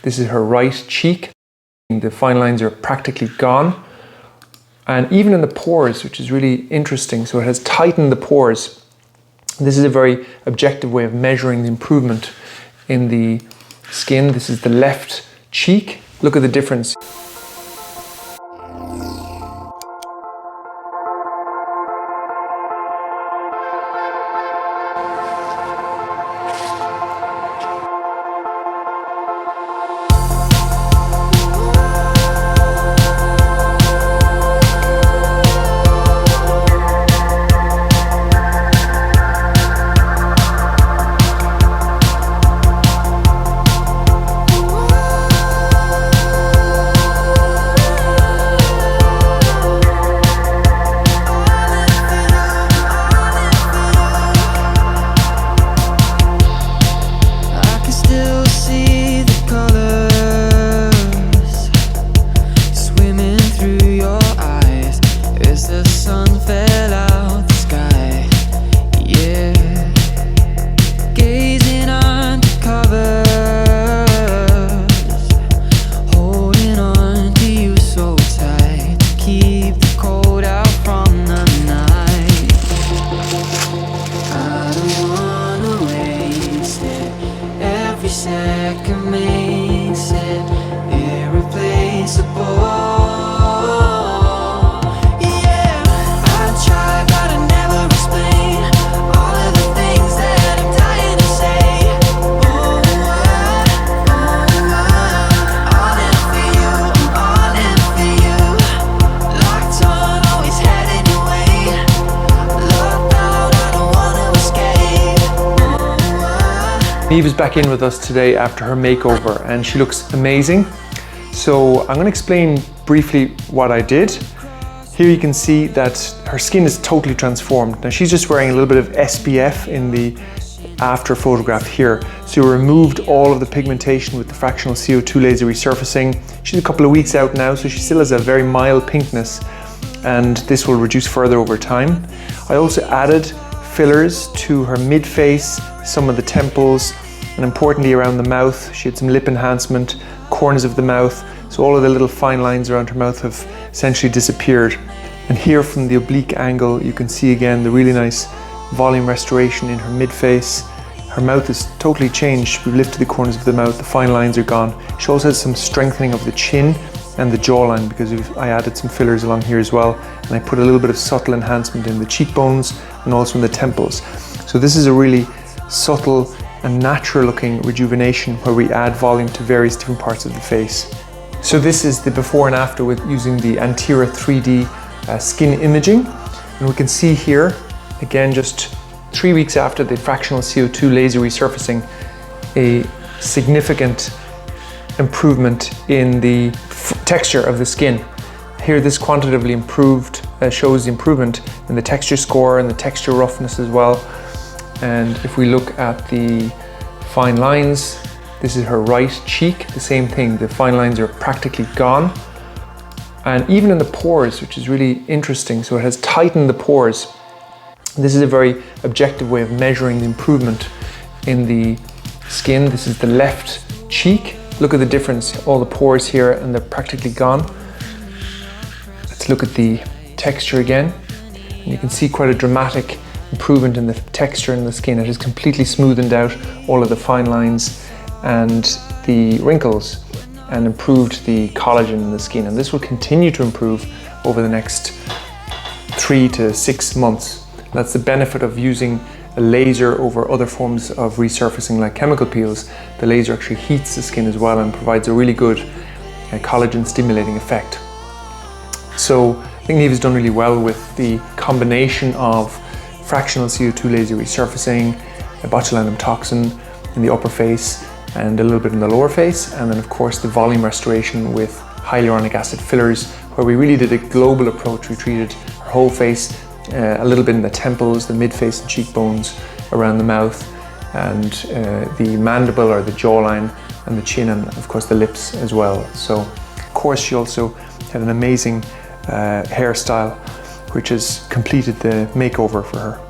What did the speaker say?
This is her right cheek. The fine lines are practically gone. And even in the pores, which is really interesting, so it has tightened the pores. This is a very objective way of measuring the improvement in the skin. This is the left cheek. Look at the difference. Niamh is back in with us today after her makeover and she looks amazing. So I'm going to explain briefly what I did. Here you can see that her skin is totally transformed. Now she's just wearing a little bit of SPF in the after photograph here. So we removed all of the pigmentation with the fractional CO2 laser resurfacing. She's a couple of weeks out now, so she still has a very mild pinkness and this will reduce further over time. I also added fillers to her mid-face, some of the temples, and importantly around the mouth. She had some lip enhancement, corners of the mouth, so all of the little fine lines around her mouth have essentially disappeared. And here from the oblique angle you can see again the really nice volume restoration in her mid-face. Her mouth is totally changed. We've lifted the corners of the mouth, the fine lines are gone. She also has some strengthening of the chin and the jawline because I added some fillers along here as well, and I put a little bit of subtle enhancement in the cheekbones and also in the temples. So this is a really subtle and natural looking rejuvenation where we add volume to various different parts of the face. So this is the before and after with using the Antira 3D skin imaging, and we can see here again just 3 weeks after the fractional CO2 laser resurfacing, a significant improvement in the texture of the skin. Here this quantitatively improved shows the improvement in the texture score and the texture roughness as well. And if we look at the fine lines, this is her right cheek, the same thing, the fine lines are practically gone. And even in the pores, which is really interesting, so it has tightened the pores. This is a very objective way of measuring the improvement in the skin. This is the left cheek. Look at the difference, all the pores here and they're practically gone. Let's look at the texture again. And you can see quite a dramatic improvement in the texture in the skin. It has completely smoothened out all of the fine lines and the wrinkles and improved the collagen in the skin. And this will continue to improve over the next 3 to 6 months. That's the benefit of using a laser over other forms of resurfacing like chemical peels. The laser actually heats the skin as well and provides a really good collagen stimulating effect. So I think Niamh has done really well with the combination of fractional CO2 laser resurfacing, a botulinum toxin in the upper face and a little bit in the lower face, and then of course the volume restoration with hyaluronic acid fillers, where we really did a global approach. We treated her whole face, a little bit in the temples, the mid-face and cheekbones, around the mouth, and the mandible or the jawline and the chin, and of course the lips as well. So of course she also had an amazing hairstyle which has completed the makeover for her.